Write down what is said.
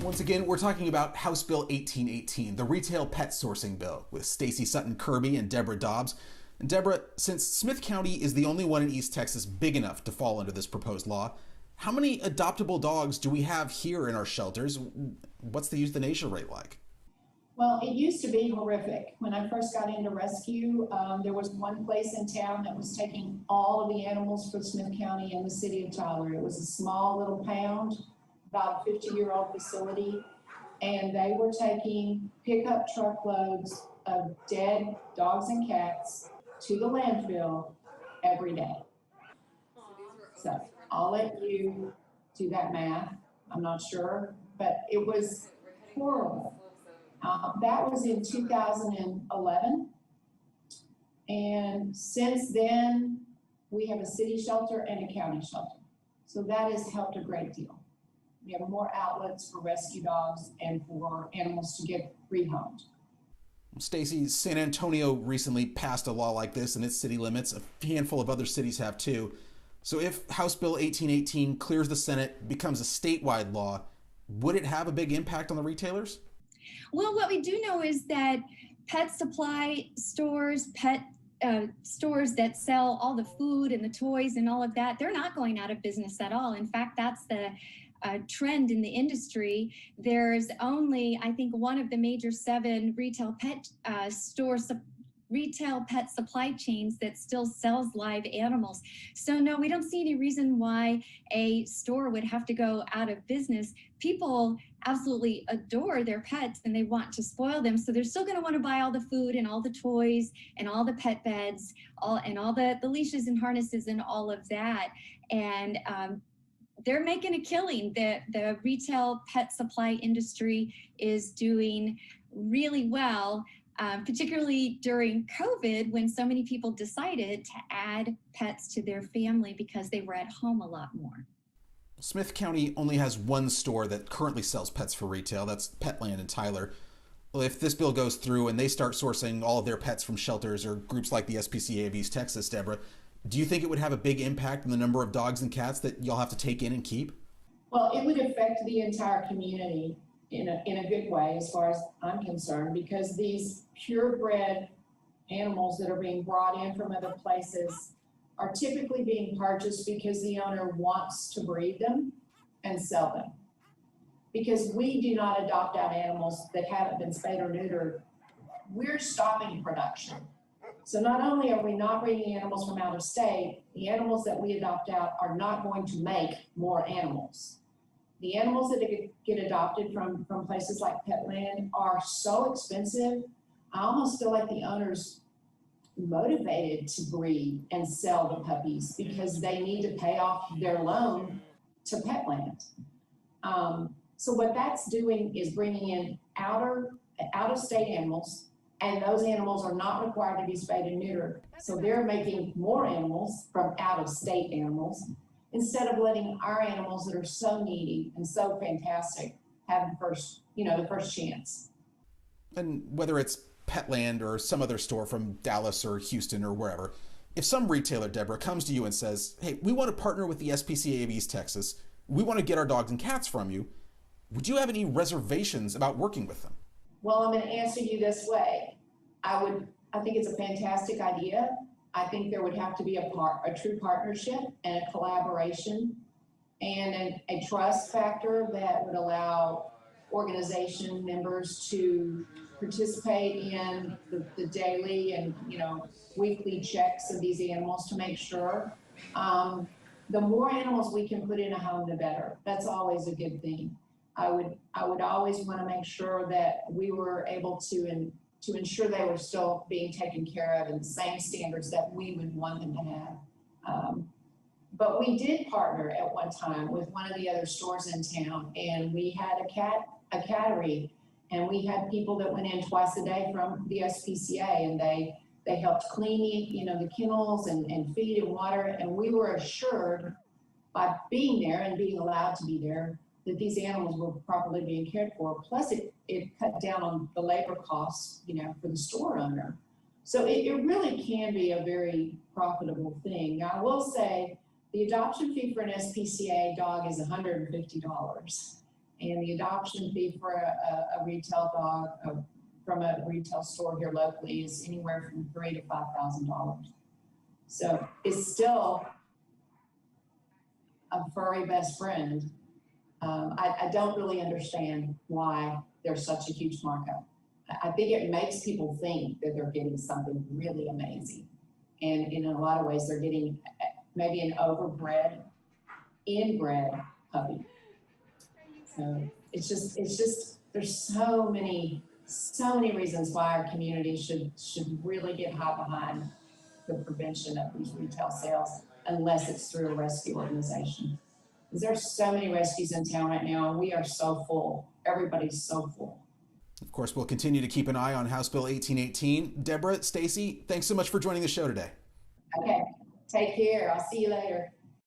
Once again, we're talking about House Bill 1818, the retail pet sourcing bill, with Stacy, Sutton, Kerby, and Deborah Dobbs. And Deborah, since Smith County is the only one in East Texas big enough to fall under this proposed law, how many adoptable dogs do we have here in our shelters? What's the euthanasia rate like? Well, it used to be horrific. When I first got into rescue, there was one place in town that was taking all of the animals for Smith County and the city of Tyler. It was a small little pound, about a 50-year-old facility, and they were taking pickup truckloads of dead dogs and cats to the landfill every day. So I'll let you do that math. I'm not sure, but it was horrible. That was in 2011. And since then, we have a city shelter and a county shelter. So that has helped a great deal. We have more outlets for rescue dogs and for animals to get rehomed. Stacy, San Antonio recently passed a law like this in its city limits. A handful of other cities have too. So if House Bill 1818 clears the Senate, becomes a statewide law, would it have a big impact on the retailers? Well, what we do know is that pet supply stores, pet stores that sell all the food and the toys and all of that, they're not going out of business at all. In fact, that's the trend in the industry. There's only, I think, one of the major 7 retail pet retail pet supply chains that still sells live animals. So no, we don't see any reason why a store would have to go out of business. People absolutely adore their pets and they want to spoil them. So they're still going to want to buy all the food and all the toys and all the pet beds, all the leashes and harnesses and all of that. And they're making a killing. The retail pet supply industry is doing really well. Particularly during COVID, when so many people decided to add pets to their family because they were at home a lot more. Smith County only has one store that currently sells pets for retail. That's Petland in Tyler. Well, if this bill goes through and they start sourcing all of their pets from shelters or groups like the SPCA of East Texas, Deborah, do you think it would have a big impact on the number of dogs and cats that y'all have to take in and keep? Well, it would affect the entire community in a good way, as far as I'm concerned, because these purebred animals that are being brought in from other places are typically being purchased because the owner wants to breed them and sell them. Because we do not adopt out animals that haven't been spayed or neutered, we're stopping production. So not only are we not bringing animals from out of state, the animals that we adopt out are not going to make more animals. The animals that get adopted from places like Petland are so expensive. I almost feel like the owner's motivated to breed and sell the puppies because they need to pay off their loan to Petland. So what that's doing is bringing in out-of-state animals, and those animals are not required to be spayed and neutered. So they're making more animals from out-of-state animals, instead of letting our animals that are so needy and so fantastic have the first chance. And whether it's Petland or some other store from Dallas or Houston or wherever, if some retailer, Deborah, comes to you and says, hey, we want to partner with the SPCA of East Texas, we want to get our dogs and cats from you, would you have any reservations about working with them? Well, I'm going to answer you this way. I think it's a fantastic idea. I think there would have to be a true partnership and a collaboration and a trust factor that would allow organization members to participate in the daily and weekly checks of these animals to make sure. The more animals we can put in a home, the better. That's always a good thing. I would always want to make sure that we were able to ensure they were still being taken care of in the same standards that we would want them to have. But we did partner at one time with one of the other stores in town, and we had a cattery, and we had people that went in twice a day from the SPCA, and they helped clean the kennels and feed and water, and we were assured by being there and being allowed to be there that these animals were properly being cared for. Plus it cut down on the labor costs, for the store owner. So it really can be a very profitable thing. Now, I will say the adoption fee for an SPCA dog is $150. And the adoption fee for a retail dog from a retail store here locally is anywhere from $3,000 to $5,000. So it's still a furry best friend. I don't really understand why there's such a huge markup. I think it makes people think that they're getting something really amazing. And in a lot of ways, they're getting maybe an overbred, inbred puppy. So it's just, there's so many reasons why our community should really get high behind the prevention of these retail sales, unless it's through a rescue organization. Because there's so many rescues in town right now, and we are so full. Everybody's so full. Of course, we'll continue to keep an eye on House Bill 1818. Deborah, Stacy, thanks so much for joining the show today. Okay, take care. I'll see you later.